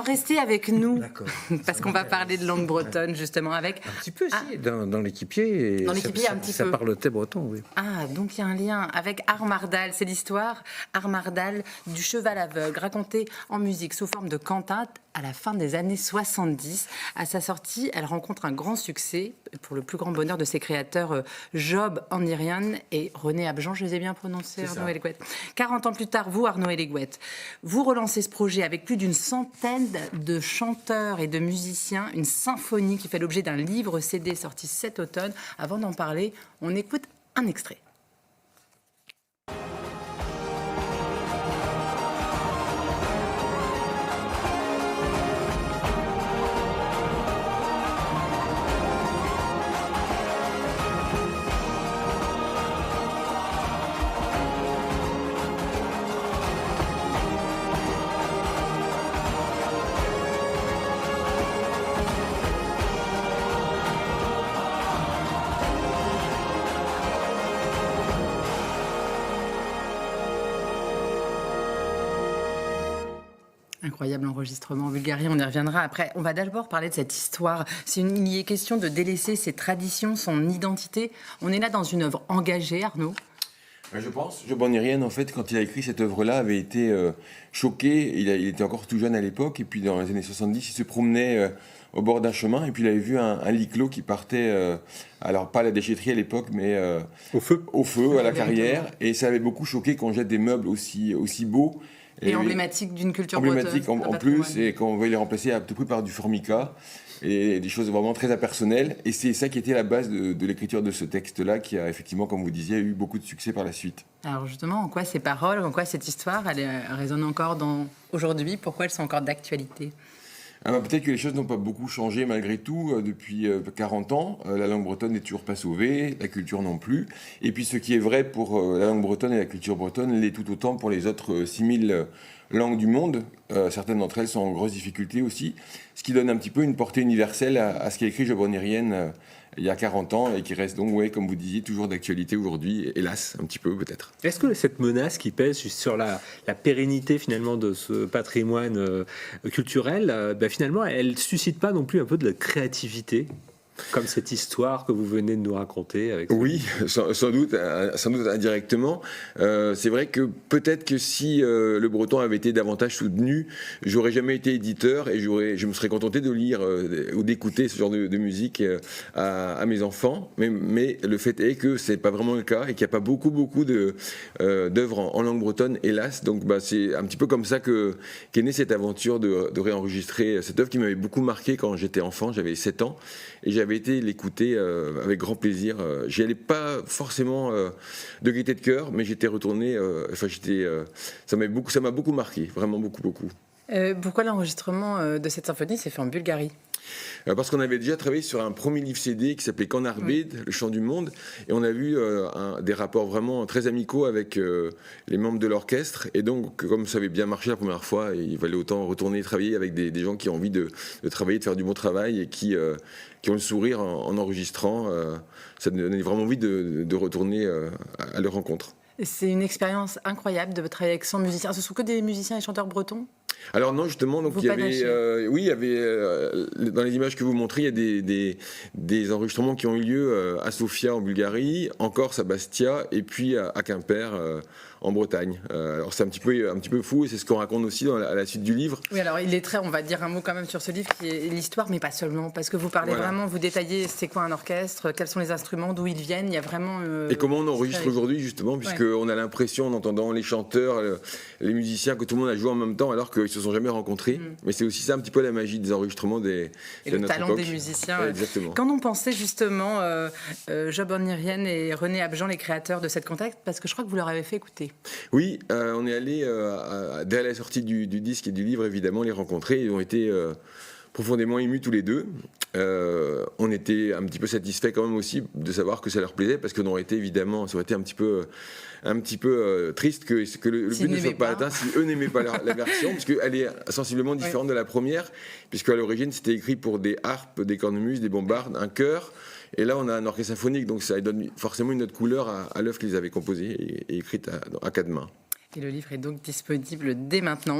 Restez avec nous, D'accord. parce qu'on va parler de langue bretonne, justement, avec... Un petit peu, si, dans l'équipier. Dans l'équipier, un petit peu. Ça parlotait breton, oui. Ah, donc il y a un lien avec Armardal. C'est l'histoire, Armardal, du cheval aveugle, racontée en musique sous forme de cantate à la fin des années 70. À sa sortie, elle rencontre un grand succès pour le plus grand bonheur de ses créateurs, Job Anirian et René Abjan. Je les ai bien prononcés, Arnaud Elegouette. 40 ans plus tard, vous, Arnaud Elegouette, vous relancez ce projet avec plus d'une centaine de chanteurs et de musiciens, une symphonie qui fait l'objet d'un livre CD sorti cet automne. Avant d'en parler, on écoute un extrait. Incroyable enregistrement en Bulgarie, on y reviendra après. On va d'abord parler de cette histoire. Il y est question de délaisser ses traditions, son identité. On est là dans une œuvre engagée, Arnaud. Je pense. Job Anirian, en fait, quand il a écrit cette œuvre-là, avait été choqué. Il était encore tout jeune à l'époque. Et puis, dans les années 70, il se promenait au bord d'un chemin. Et puis, il avait vu un lit clos qui partait, alors pas à la déchetterie à l'époque, mais au feu, à la carrière. Et ça avait beaucoup choqué qu'on jette des meubles aussi beaux. Et emblématique d'une culture bretonne. Emblématique en plus, et qu'on va les remplacer à tout prix par du formica, et des choses vraiment très impersonnelles. Et c'est ça qui était la base de l'écriture de ce texte-là, qui a effectivement, comme vous disiez, eu beaucoup de succès par la suite. Alors justement, en quoi ces paroles, en quoi cette histoire, elle résonne encore aujourd'hui? Pourquoi elles sont encore d'actualité? Peut-être que les choses n'ont pas beaucoup changé malgré tout depuis 40 ans. La langue bretonne n'est toujours pas sauvée, la culture non plus. Et puis ce qui est vrai pour la langue bretonne et la culture bretonne l'est tout autant pour les autres 6000 langues du monde. Certaines d'entre elles sont en grosse difficulté aussi, ce qui donne un petit peu une portée universelle à ce qu'a écrit Job Anirian il y a 40 ans et qui reste donc, comme vous disiez, toujours d'actualité aujourd'hui, hélas, un petit peu peut-être. Est-ce que cette menace qui pèse sur la pérennité finalement de ce patrimoine culturel, finalement, elle ne suscite pas non plus un peu de la créativité ? Comme cette histoire que vous venez de nous raconter. Oui, sans doute indirectement. C'est vrai que peut-être que si le breton avait été davantage soutenu, j'aurais jamais été éditeur et je me serais contenté de lire ou d'écouter ce genre de musique à mes enfants. Mais le fait est que c'est pas vraiment le cas et qu'il n'y a pas beaucoup d'œuvres en langue bretonne, hélas. Donc c'est un petit peu comme ça qu'est née cette aventure de réenregistrer cette œuvre qui m'avait beaucoup marqué quand j'étais enfant. J'avais 7 ans et j'avais été l'écouter avec grand plaisir. J'y allais pas forcément de gaieté de cœur, mais j'étais retourné. Ça m'a beaucoup marqué, vraiment beaucoup. Pourquoi l'enregistrement de cette symphonie s'est fait en Bulgarie ? Parce qu'on avait déjà travaillé sur un premier livre CD qui s'appelait Canarbed, Le chant du monde, et on a vu des rapports vraiment très amicaux avec les membres de l'orchestre, et donc comme ça avait bien marché la première fois, il fallait autant retourner travailler avec des gens qui ont envie de travailler, de faire du bon travail, et qui ont le sourire en enregistrant. Ça donnait vraiment envie de retourner à leur rencontre. C'est une expérience incroyable de travailler avec 100 musiciens. Ce sont que des musiciens et chanteurs bretons ? Alors non, justement, donc il y avait dans les images que vous montrez, il y a des enregistrements qui ont eu lieu à Sofia en Bulgarie, en Corse à Bastia et puis à Quimper en Bretagne. Alors c'est un petit peu fou et c'est ce qu'on raconte aussi à la suite du livre. Oui, alors il est on va dire un mot quand même sur ce livre qui est l'histoire, mais pas seulement, parce que vous parlez vraiment, vous détaillez c'est quoi un orchestre, quels sont les instruments, d'où ils viennent, il y a vraiment... et comment on enregistre aujourd'hui justement, puisqu'on a l'impression en entendant les chanteurs, les musiciens, que tout le monde a joué en même temps alors qu'ils se sont jamais rencontrés. Mais c'est aussi ça un petit peu la magie des enregistrements et le talent des musiciens. Exactement. Quand on pensait justement Job Anirian et René Abjan, les créateurs de cette cantate, parce que je crois que vous leur avez fait écouter. Oui, on est allé dès la sortie du disque et du livre évidemment les rencontrer. Ils ont été profondément émus tous les deux. On était un petit peu satisfaits quand même aussi de savoir que ça leur plaisait, parce que ça aurait été un petit peu triste que le but ne soit pas atteint si eux n'aimaient pas la version, parce qu'elle est sensiblement différente de la première, puisqu'à l'origine c'était écrit pour des harpes, des cornemuses, des bombardes, un chœur. Et là, on a un orchestre symphonique, donc ça donne forcément une autre couleur à l'œuvre qu'ils avaient composée et écrite à quatre mains. Et le livre est donc disponible dès maintenant.